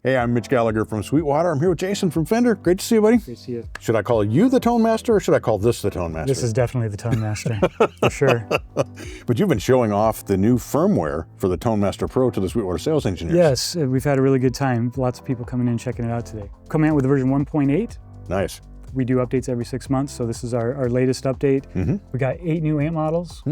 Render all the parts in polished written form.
Hey, I'm Mitch Gallagher from Sweetwater. I'm here with Jason from Fender. Great to see you, buddy. Great to see you. Should I call you the Tone Master or should I call this the Tone Master? This is definitely the Tone Master, for sure. But you've been showing off the new firmware for the Tone Master Pro to the Sweetwater sales engineers. Yes, we've had a really good time. Lots of people coming in checking it out today. Coming out with version 1.8. Nice. We do updates every 6 months, so this is our latest update. We got 8 new amp models,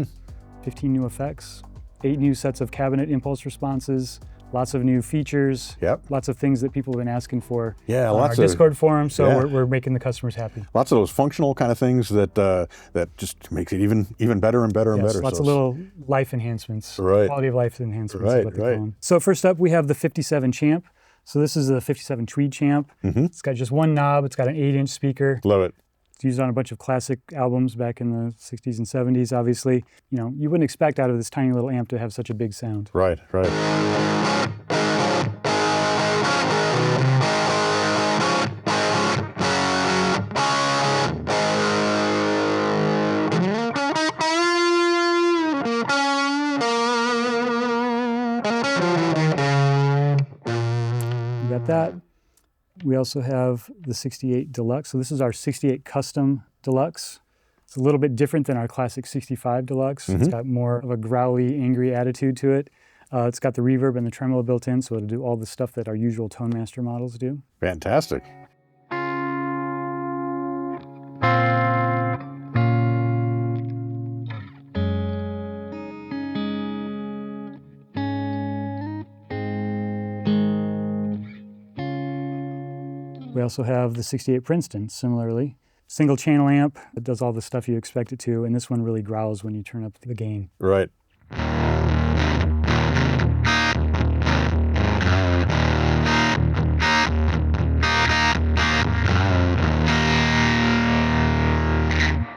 15 new effects, 8 new sets of cabinet impulse responses, lots of new features, lots of things that people have been asking for on lots our of Discord forum, so we're making the customers happy. Lots of those functional kind of things that just makes it even better and better and better. Lots of little life enhancements, quality of life enhancements is what they call them. So first up, we have the 57 Champ. So this is the 57 Tweed Champ. It's got just one knob. It's got an 8-inch speaker. Love it. It's used on a bunch of classic albums back in the 60s and 70s, obviously. You know, you wouldn't expect out of this tiny little amp to have such a big sound. Right. You got that. We also have the 68 Deluxe. So this is our 68 Custom Deluxe. It's a little bit different than our classic 65 Deluxe. It's got more of a growly, angry attitude to it. It's got the reverb and the tremolo built in, so it'll do all the stuff that our usual Tone Master models do. Fantastic. We also have the 68 Princeton, similarly. Single channel amp, it does all the stuff you expect it to, and this one really growls when you turn up the gain. Right.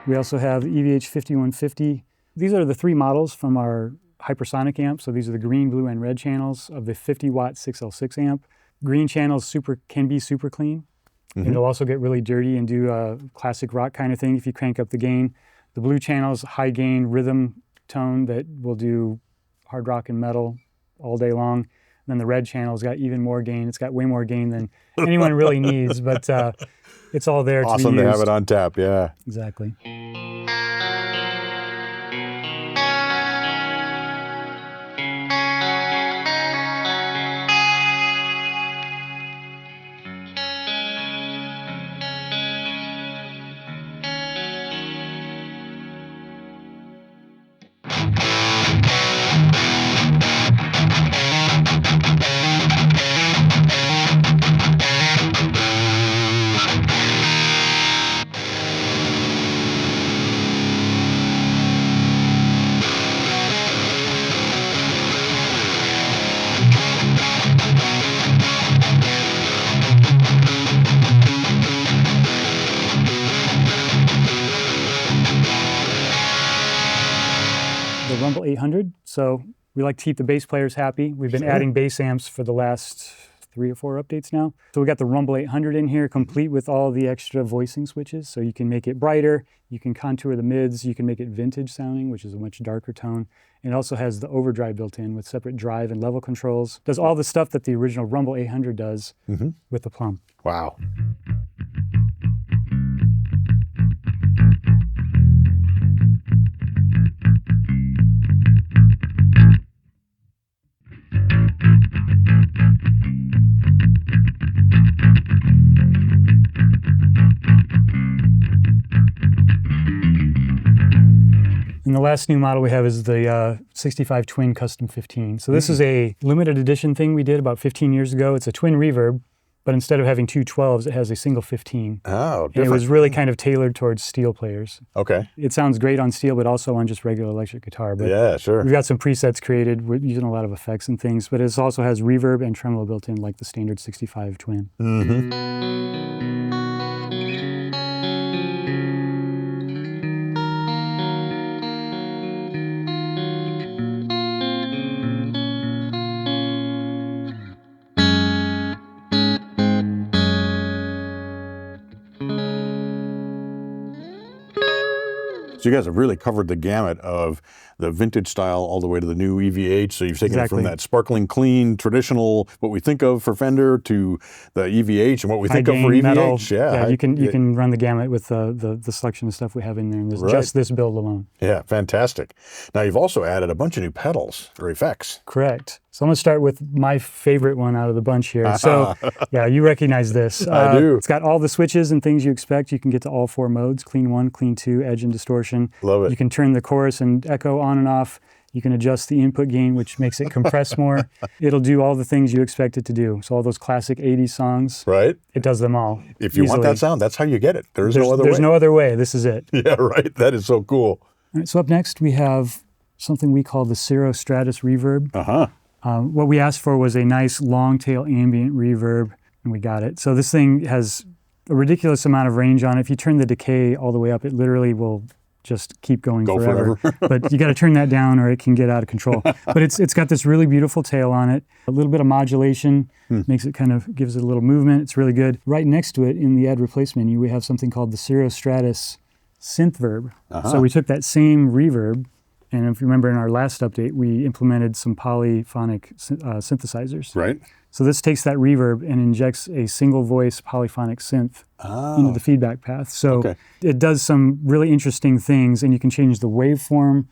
We also have the EVH 5150. These are the 3 models from our hypersonic amp. So these are the green, blue, and red channels of the 50-watt 6L6 amp. Green channels can be super clean. And it'll also get really dirty and do a classic rock kind of thing if you crank up the gain. The blue channel's high gain rhythm tone that will do hard rock and metal all day long. And then the red channel's got even more gain. It's got way more gain than anyone really needs, but it's all there to be used. Awesome to have it on tap, yeah. Exactly. The Rumble 800. So we like to keep the bass players happy. We've been adding bass amps for the last 3 or 4 updates now. So we got the Rumble 800 in here, complete with all the extra voicing switches. So you can make it brighter, you can contour the mids, you can make it vintage sounding, which is a much darker tone. And it also has the overdrive built in with separate drive and level controls. Does all the stuff that the original Rumble 800 does with the Plum. Wow. And the last new model we have is the 65 Twin Custom 15. So this is a limited edition thing we did about 15 years ago. It's a twin reverb, but instead of having 2 12s, it has a single 15. Oh, different. And it was really kind of tailored towards steel players. Okay. It sounds great on steel, but also on just regular electric guitar. But yeah, sure. We've got some presets created. We're using a lot of effects and things, but it also has reverb and tremolo built in like the standard 65 Twin. So So you guys have really covered the gamut of the vintage style all the way to the new EVH. So you've taken it from that sparkling clean, traditional, what we think of for Fender, to the EVH and what we think of for EVH. Metal. Yeah, you can run the gamut with the selection of stuff we have in there. And there's just this build alone. Yeah, fantastic. Now you've also added a bunch of new pedals or effects. Correct. So I'm going to start with my favorite one out of the bunch here. So yeah, you recognize this. I do. It's got all the switches and things you expect. You can get to all 4 modes: clean 1, clean 2, edge and distortion. Love it. You can turn the chorus and echo on and off. You can adjust the input gain, which makes it compress more. It'll do all the things you expect it to do. So all those classic 80s songs, right? It does them all. If you want that sound, that's how you get it. There's no other way. There's no other way. This is it. Yeah, right. That is so cool. All right, so up next we have something we call the CirroStratus reverb. What we asked for was a nice long tail ambient reverb, and we got it. So this thing has a ridiculous amount of range on it. If you turn the decay all the way up, it literally will just keep going forever. But you got to turn that down or it can get out of control. But it's got this really beautiful tail on it, a little bit of modulation, makes it gives it a little movement. It's really good. Right next to it in the add replace menu, we have something called the CirroStratus SynthVerb. So we took that same reverb, and if you remember in our last update, we implemented some polyphonic synthesizers. Right. So this takes that reverb and injects a single voice polyphonic synth into the feedback path. So it does some really interesting things, and you can change the waveform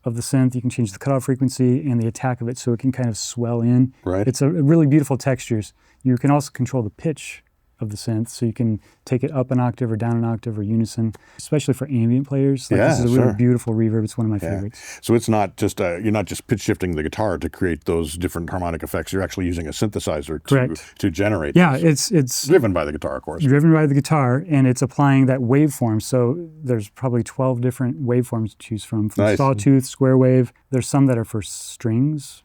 of the synth, you can change the cutoff frequency and the attack of it so it can kind of swell in. Right. It's a really beautiful textures. You can also control the pitch of the synth, so you can take it up an octave or down an octave or unison, especially for ambient players. This is a really beautiful reverb. It's one of my favorites. So it's not just you're not just pitch shifting the guitar to create those different harmonic effects. You're actually using a synthesizer to generate. Yeah, it's driven by the guitar, of course. Driven by the guitar, and it's applying that waveform. So there's probably 12 different waveforms to choose from sawtooth, square wave. There's some that are for strings,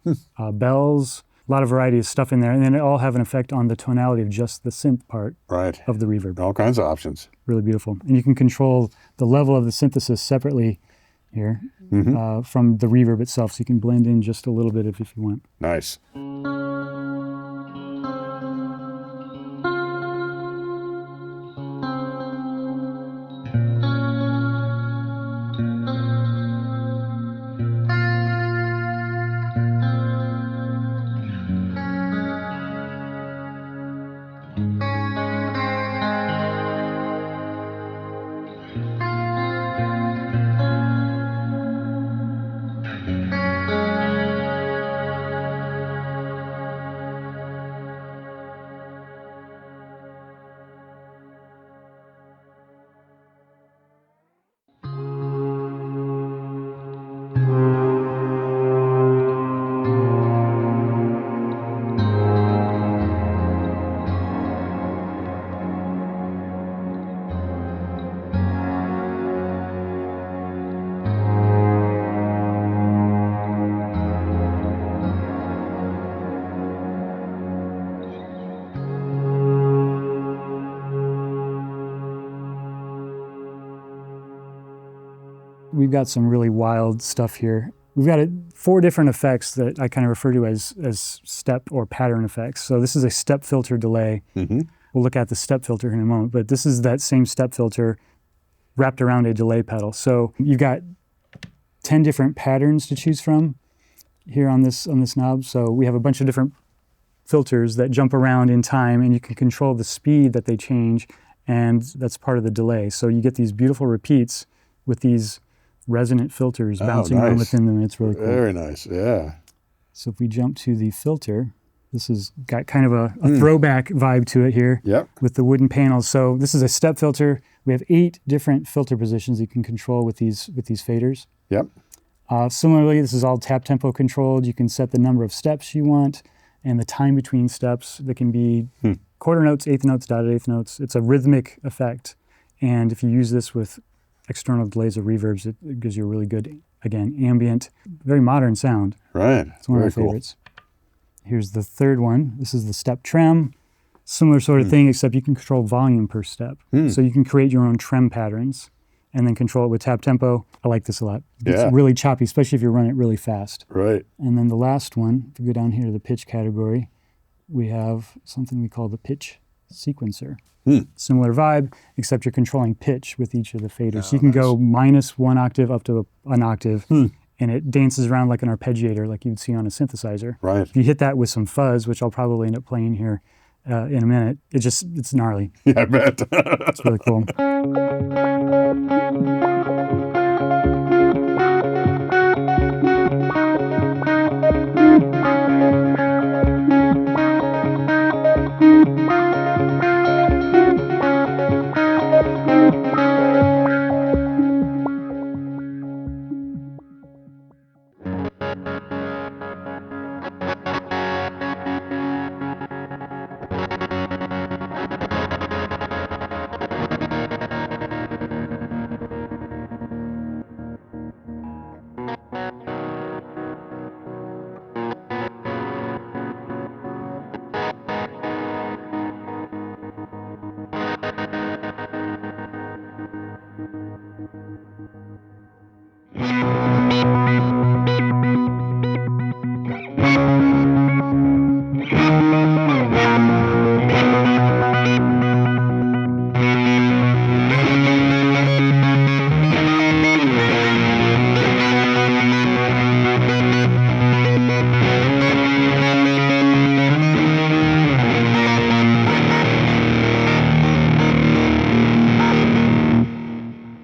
bells. A lot of variety of stuff in there, and then it all have an effect on the tonality of just the synth part of the reverb. All kinds of options. Really beautiful. And you can control the level of the synthesis separately here from the reverb itself, so you can blend in just a little bit if you want. Nice. We've got some really wild stuff here. We've got 4 different effects that I kind of refer to as step or pattern effects. So this is a step filter delay. We'll look at the step filter in a moment, but this is that same step filter wrapped around a delay pedal. So you've got 10 different patterns to choose from here on this knob. So we have a bunch of different filters that jump around in time, and you can control the speed that they change, and that's part of the delay. So you get these beautiful repeats with these resonant filters bouncing around within them. It's really cool. Very nice, yeah. So if we jump to the filter, this has got kind of a throwback vibe to it here with the wooden panels. So this is a step filter. We have 8 different filter positions you can control with these faders. Similarly, this is all tap tempo controlled. You can set the number of steps you want and the time between steps. That can be quarter notes, eighth notes, dotted eighth notes. It's a rhythmic effect. And if you use this with external delays or reverbs, it gives you a really good, again, ambient, very modern sound. Right. It's one of my favorites. Here's the third one. This is the step trem. Similar sort of thing, except you can control volume per step. So you can create your own trem patterns and then control it with tap tempo. I like this a lot. It's really choppy, especially if you run it really fast. Right. And then the last one, if we go down here to the pitch category, we have something we call the pitch sequencer. Similar vibe, except you're controlling pitch with each of the faders. So you can go -1 octave up to an octave, and it dances around like an arpeggiator, like you'd see on a synthesizer. Right. If you hit that with some fuzz, which I'll probably end up playing here in a minute, it's gnarly. Yeah, I bet. It's really cool.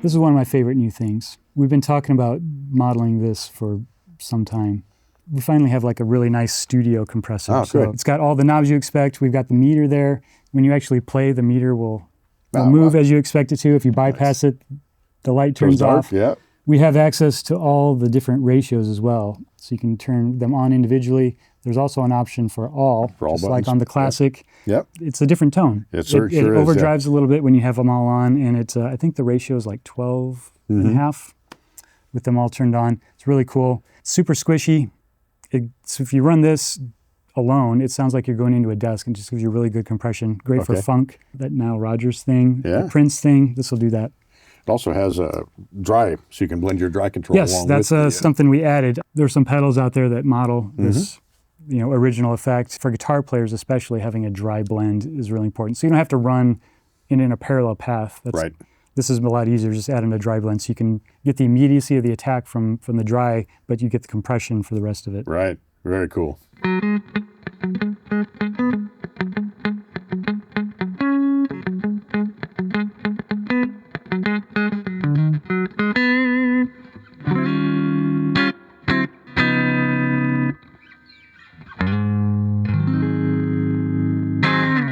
This is one of my favorite new things. We've been talking about modeling this for some time. We finally have like a really nice studio compressor. Oh, so good. it's got all the knobs you expect. We've got the meter there. When you actually play, the meter will move as you expect it to. If you bypass it, the light turns off. Yeah. We have access to all the different ratios as well. So you can turn them on individually. There's also an option for all just buttons. like on the Classic. Yep. It's a different tone. It sure is, overdrives a little bit when you have them all on, and it's I think the ratio is like 12 and a half with them all turned on. It's really cool. Super squishy. So if you run this alone, it sounds like you're going into a desk and just gives you really good compression. Great for funk, that Nile Rodgers thing, the Prince thing. This will do that. It also has a dry, so you can blend your dry control along that's with something we added. There's some pedals out there that model this original effect. For guitar players especially, having a dry blend is really important. So you don't have to run in a parallel path. Right. This is a lot easier, just adding a dry blend. So you can get the immediacy of the attack from the dry, but you get the compression for the rest of it. Right. Very cool.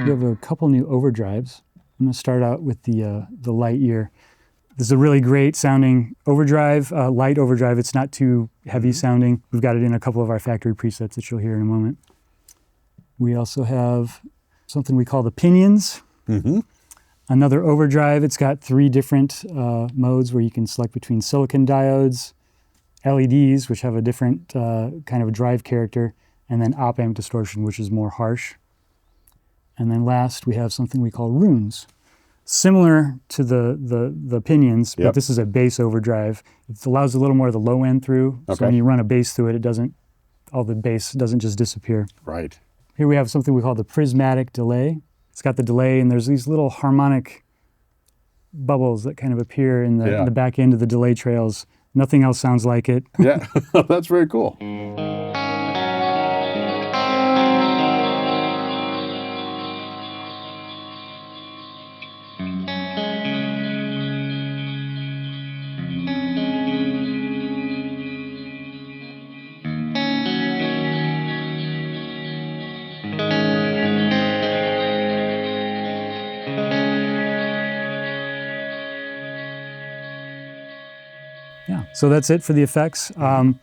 We have a couple new overdrives. I'm going to start out with the light ear. This is a really great sounding overdrive, light overdrive. It's not too heavy sounding. We've got it in a couple of our factory presets that you'll hear in a moment. We also have something we call the Pinions. Another overdrive. It's got 3 different modes where you can select between silicon diodes, LEDs, which have a different kind of drive character, and then op-amp distortion, which is more harsh. And then last, we have something we call runes. Similar to the Pinions, but this is a bass overdrive. It allows a little more of the low end through. So when you run a bass through it, all the bass doesn't just disappear. Right. Here we have something we call the Prismatic Delay. It's got the delay, and there's these little harmonic bubbles that kind of appear in the back end of the delay trails. Nothing else sounds like it. Yeah, that's very cool. Yeah, so that's it for the effects. Got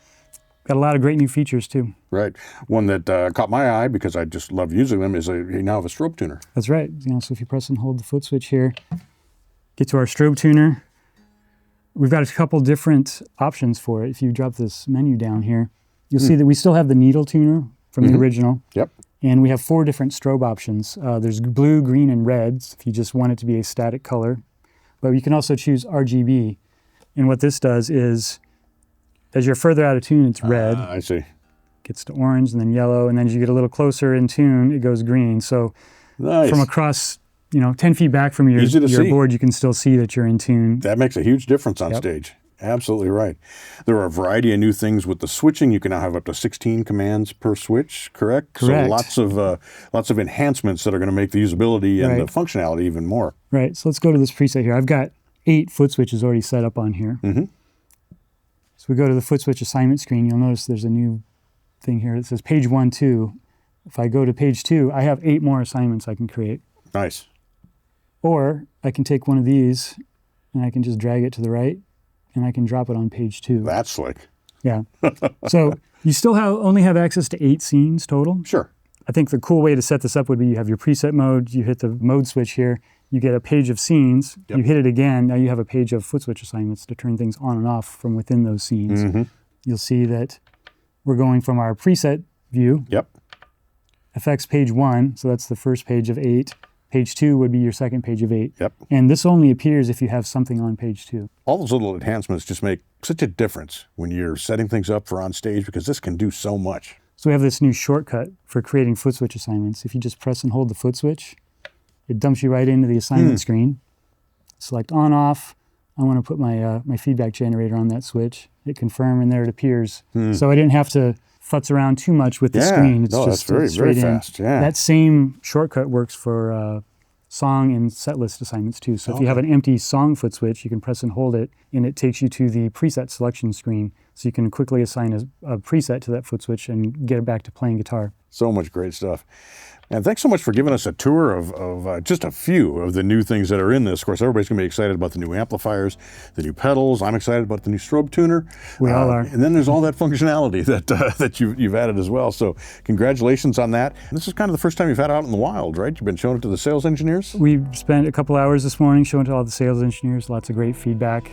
a lot of great new features too. Right. One that caught my eye because I just love using them is you now have a strobe tuner. That's right. So if you press and hold the foot switch here, get to our strobe tuner. We've got a couple different options for it. If you drop this menu down here, you'll see that we still have the needle tuner from the original. Yep. And we have 4 different strobe options. There's blue, green, and reds if you just want it to be a static color. But you can also choose RGB. And what this does is, as you're further out of tune, it's red. I see. Gets to orange and then yellow. And then as you get a little closer in tune, it goes green. So Nice. from across, 10 feet back from your board, you can still see that you're in tune. That makes a huge difference on stage. Absolutely right. There are a variety of new things with the switching. You can now have up to 16 commands per switch, correct? Correct. So lots of enhancements that are going to make the usability and the functionality even more. Right. So let's go to this preset here. I've got 8 foot switches already set up on here. Mm-hmm. So we go to the foot switch assignment screen. You'll notice there's a new thing here that says page 1, 2. If I go to page 2, I have 8 more assignments I can create. Nice. Or I can take one of these and I can just drag it to the right and I can drop it on page 2. That's slick. Yeah. So you still only have access to 8 scenes total. Sure. I think the cool way to set this up would be you have your preset mode, you hit the mode switch here, you get a page of scenes, you hit it again, now you have a page of foot switch assignments to turn things on and off from within those scenes. Mm-hmm. You'll see that we're going from our preset view. Yep. Effects page 1, so that's the first page of 8. Page 2 would be your second page of 8. Yep. And this only appears if you have something on page 2. All those little enhancements just make such a difference when you're setting things up for on stage, because this can do so much. So we have this new shortcut for creating foot switch assignments. If you just press and hold the foot switch, it dumps you right into the assignment screen. Select on, off. I want to put my my feedback generator on that switch. Hit confirm, and there it appears. So I didn't have to futz around too much with the screen. It's just that's very fast. Yeah. That same shortcut works for song and set list assignments too. So if you have an empty song foot switch, you can press and hold it, and it takes you to the preset selection screen. So you can quickly assign a preset to that foot switch and get it back to playing guitar. So much great stuff. And thanks so much for giving us a tour of just a few of the new things that are in this. Of course, everybody's going to be excited about the new amplifiers, the new pedals. I'm excited about the new Strobe Tuner. We all are. And then there's all that functionality that you've added as well. So congratulations on that. And this is kind of the first time you've had it out in the wild, right? You've been showing it to the sales engineers? We spent a couple hours this morning showing it to all the sales engineers. Lots of great feedback.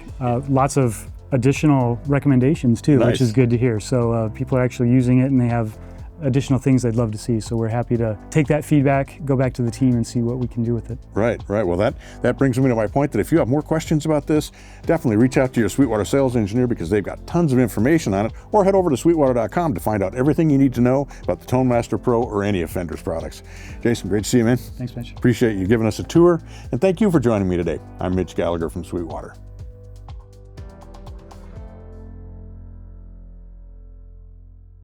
Lots of additional recommendations too, which is good to hear. So people are actually using it and they have additional things they'd love to see. So we're happy to take that feedback, go back to the team and see what we can do with it. Right. Well, that brings me to my point that if you have more questions about this, definitely reach out to your Sweetwater sales engineer, because they've got tons of information on it, or head over to sweetwater.com to find out everything you need to know about the Tone Master Pro or any of Fender's products. Jason, great to see you, man. Thanks, Mitch. Appreciate you giving us a tour, and thank you for joining me today. I'm Mitch Gallagher from Sweetwater.